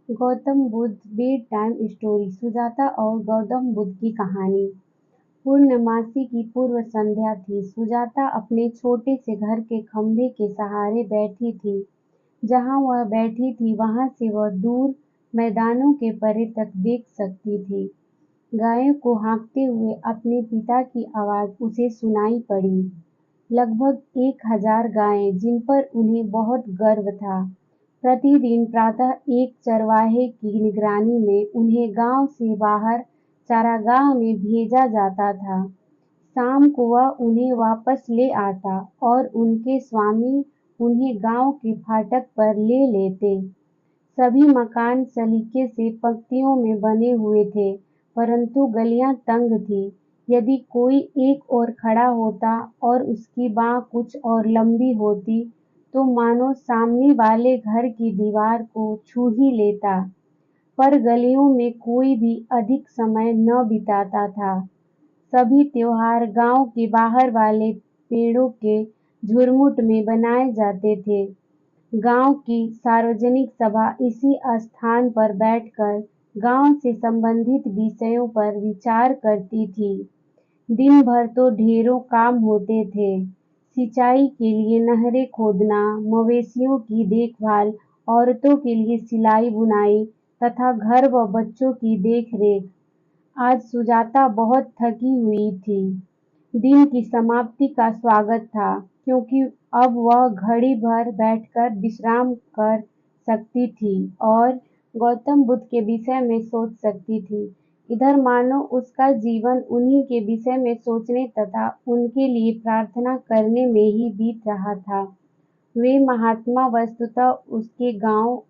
Gautam Buddha bed time story Sujata और गौतम बुद्ध की कहानी। पूर्णमासी की पूर्व संध्या थी। सुजाता अपने छोटे से घर के खंभे के सहारे बैठी थी। जहां वह बैठी थी वहां से वह दूर मैदानों के परे तक देख सकती थी। गायों को हाँकते हुए अपने पिता की आवाज उसे सुनाई पड़ी। लगभग 1000 गायें जिन पर उन्हें बहुत गर्व था। प्रतिदिन प्रातः एक चरवाहे की निगरानी में उन्हें गांव से बाहर चारागाह में भेजा जाता था। शाम को वह उन्हें वापस ले आता और उनके स्वामी उन्हें गांव के फाटक पर ले लेते। सभी मकान सलीके से पंक्तियों में बने हुए थे, परंतु गलियां तंग थीं। यदि कोई एक ओर खड़ा होता और उसकी बांह कुछ और लंबी होती, तो मानो सामने वाले घर की दीवार को छू ही लेता। पर गलियों में कोई भी अधिक समय न बिताता था। सभी त्योहार गांव के बाहर वाले पेड़ों के झुरमुट में बनाए जाते थे। गांव की सार्वजनिक सभा इसी स्थान पर बैठकर गांव से संबंधित विषयों पर विचार करती थी। दिन भर तो ढेरों काम होते थे। सिंचाई के लिए नहरें खोदना, मवेशियों की देखभाल, औरतों के लिए सिलाई बुनाई तथा घर व बच्चों की देखरेख। आज सुजाता बहुत थकी हुई थी। दिन की समाप्ति का स्वागत था, क्योंकि अब वह घड़ी भर बैठकर विश्राम कर सकती थी और गौतम बुद्ध के विषय में सोच सकती थी। इधर मानो उसका जीवन उन्हीं के विषय में सोचने तथा उनके लिए प्रार्थना करने में ही बीत रहा था। वे महात्मा वस्तुतः उसके गांव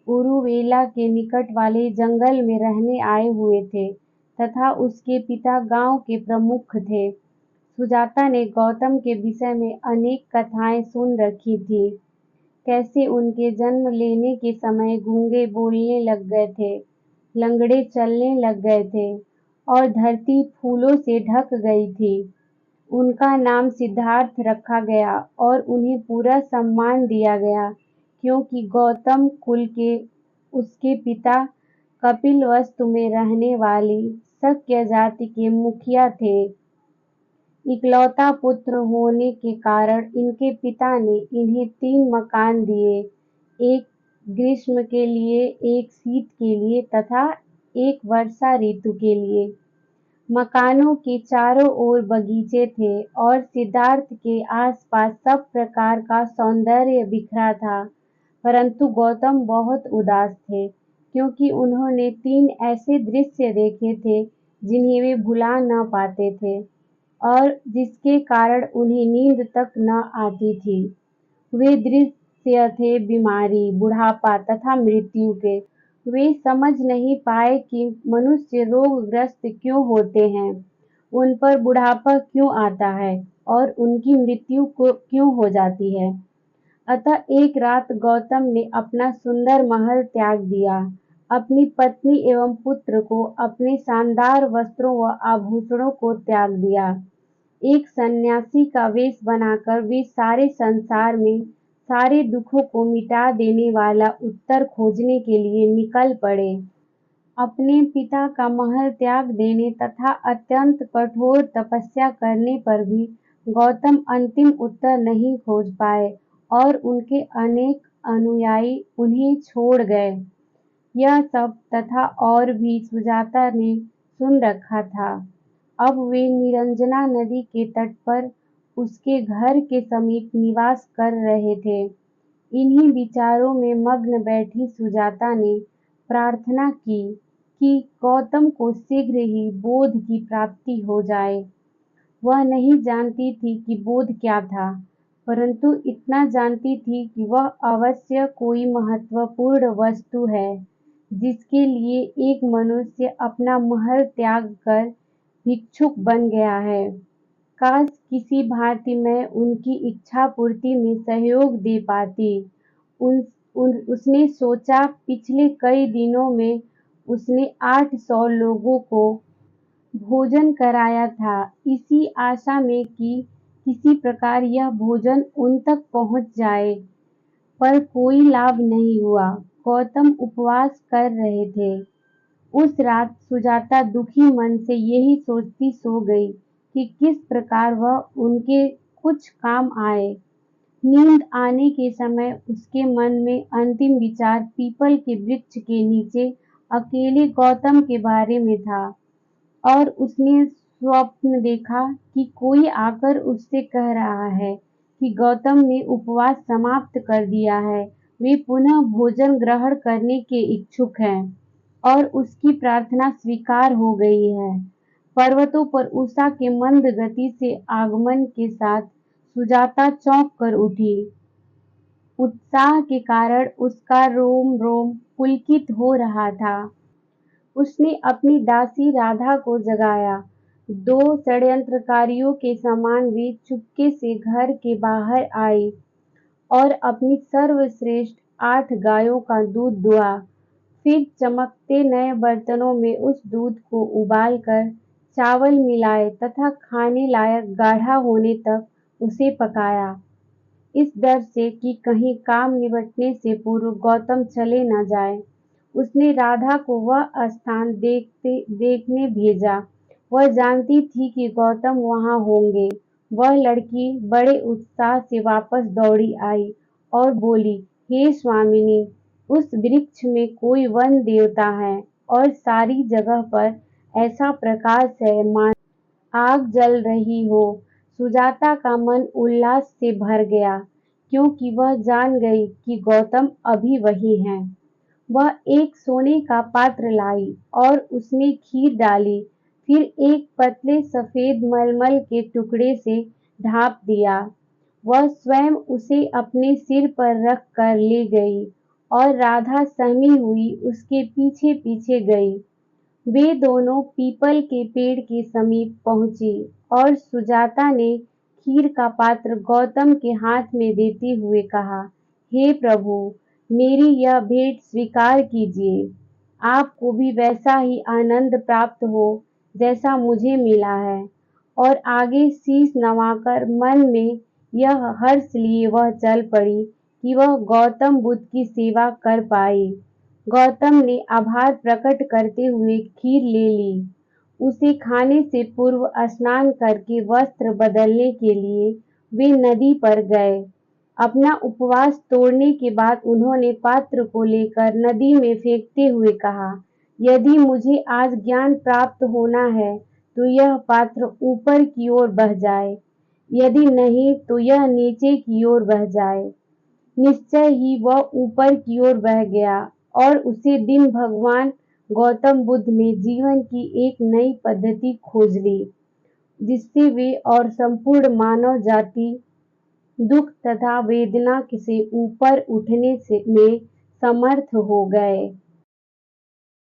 उरुवेला के निकट वाले जंगल में रहने आए हुए थे तथा उसके पिता गांव के प्रमुख थे। सुजाता ने गौतम के विषय में अनेक कथाएं सुन रखी थी। कैसे उनके जन्म लेने के समय गूंगे बोलने लग गए थे, लंगड़े चलने लग गए थे और धरती फूलों से ढक गई थी। उनका नाम सिद्धार्थ रखा गया और उन्हें पूरा सम्मान दिया गया, क्योंकि गौतम कुल के उसके पिता कपिलवस्तु में रहने वाली शक्य जाति के मुखिया थे। इकलौता पुत्र होने के कारण इनके पिता ने इन्हें 3 मकान दिए, एक ग्रीष्म के लिए, एक शीत के लिए तथा एक वर्षा ऋतु के लिए। मकानों के चारों ओर बगीचे थे और सिद्धार्थ के आसपास सब प्रकार का सौंदर्य बिखरा था। परंतु गौतम बहुत उदास थे, क्योंकि उन्होंने 3 ऐसे दृश्य देखे थे जिन्हें वे भुला न पाते थे और जिसके कारण उन्हें नींद तक न आती थी। वे दृश्य थे बीमारी, बुढ़ापा तथा मृत्यु के। वे समझ नहीं पाए कि मनुष्य रोगग्रस्त क्यों होते हैं, उन पर बुढ़ापा क्यों आता है और उनकी मृत्यु क्यों हो जाती है। अतः एक रात गौतम ने अपना सुंदर महल त्याग दिया, अपनी पत्नी एवं पुत्र को, अपने शानदार वस्त्रों व आभूषणों को त्याग दिया। एक सन्यासी का वेश बनाकर वे सारे संसार में सारे दुखों को मिटा देने वाला उत्तर खोजने के लिए निकल पड़े। अपने पिता का महल त्याग देने तथा अत्यंत कठोर तपस्या करने पर भी गौतम अंतिम उत्तर नहीं खोज पाए और उनके अनेक अनुयायी उन्हें छोड़ गए। यह सब तथा और भी सुजाता ने सुन रखा था। अब वे निरंजना नदी के तट पर उसके घर के समीप निवास कर रहे थे। इन्हीं विचारों में मग्न बैठी सुजाता ने प्रार्थना की कि गौतम को शीघ्र ही बोध की प्राप्ति हो जाए। वह नहीं जानती थी कि बोध क्या था, परंतु इतना जानती थी कि वह अवश्य कोई महत्वपूर्ण वस्तु है, जिसके लिए एक मनुष्य अपना महल त्याग कर भिक्षुक बन गया है। काश किसी भांति मैं उनकी इच्छा पूर्ति में सहयोग दे पाती। उसने सोचा। पिछले कई दिनों में उसने 800 लोगों को भोजन कराया था, इसी आशा में कि किसी प्रकार यह भोजन उन तक पहुंच जाए, पर कोई लाभ नहीं हुआ। गौतम उपवास कर रहे थे। उस रात सुजाता दुखी मन से यही सोचती सो गई कि किस प्रकार वह उनके कुछ काम आए। नींद आने के समय उसके मन में अंतिम विचार पीपल के वृक्ष के नीचे अकेले गौतम के बारे में था और उसने स्वप्न देखा कि कोई आकर उससे कह रहा है कि गौतम ने उपवास समाप्त कर दिया है, वे पुनः भोजन ग्रहण करने के इच्छुक हैं और उसकी प्रार्थना स्वीकार हो गई है। पर्वतों पर उषा के मंद गति से आगमन के साथ सुजाता चौंक कर उठी। उत्साह के कारण उसका रोम-रोम पुलकित हो रहा था। उसने अपनी दासी राधा को जगाया। 2 षड्यंत्रकारियों के समान वे चुपके से घर के बाहर आई और अपनी सर्वश्रेष्ठ 8 गायों का दूध दुहा। फिर चमकते नए बर्तनों में उस दूध को उबालकर चावल मिलाए तथा खाने लायक गाढ़ा होने तक उसे पकाया। इस डर से कि कहीं काम निबटने से पूर्व गौतम चले न जाए, उसने राधा को वह स्थान देखने भेजा। वह जानती थी कि गौतम वहां होंगे। वह लड़की बड़े उत्साह से वापस दौड़ी आई और बोली, हे स्वामिनी, उस वृक्ष में कोई वन देवता है और सारी जगह पर ऐसा प्रकाश है मानो आग जल रही हो। सुजाता का मन उल्लास से भर गया, क्योंकि वह जान गई कि गौतम अभी वहीं हैं। वह एक सोने का पात्र लाई और उसमें खीर डाली, फिर एक पतले सफेद मलमल के टुकड़े से ढाँप दिया। वह स्वयं उसे अपने सिर पर रख कर ले गई और राधा सहमी हुई उसके पीछे-पीछे गई। वे दोनों पीपल के पेड़ के समीप पहुंची और सुजाता ने खीर का पात्र गौतम के हाथ में देते हुए कहा, हे प्रभु, मेरी यह भेंट स्वीकार कीजिए। आपको भी वैसा ही आनंद प्राप्त हो जैसा मुझे मिला है। और आगे शीश नवाकर मन में यह हर्ष लिए वह चल पड़ी कि वह गौतम बुद्ध की सेवा कर पाई। गौतम ने आभार प्रकट करते हुए खीर ले ली। उसे खाने से पूर्व स्नान करके वस्त्र बदलने के लिए वे नदी पर गए। अपना उपवास तोड़ने के बाद उन्होंने पात्र को लेकर नदी में फेंकते हुए कहा, यदि मुझे आज ज्ञान प्राप्त होना है तो यह पात्र ऊपर की ओर बह जाए, यदि नहीं तो यह नीचे की ओर बह जाए। निश्चय ही वह ऊपर की ओर बह गया और उसी दिन भगवान गौतम बुद्ध ने जीवन की एक नई पद्धति खोज ली, जिससे वे और संपूर्ण मानव जाति दुख तथा वेदना से ऊपर उठने में समर्थ हो गए।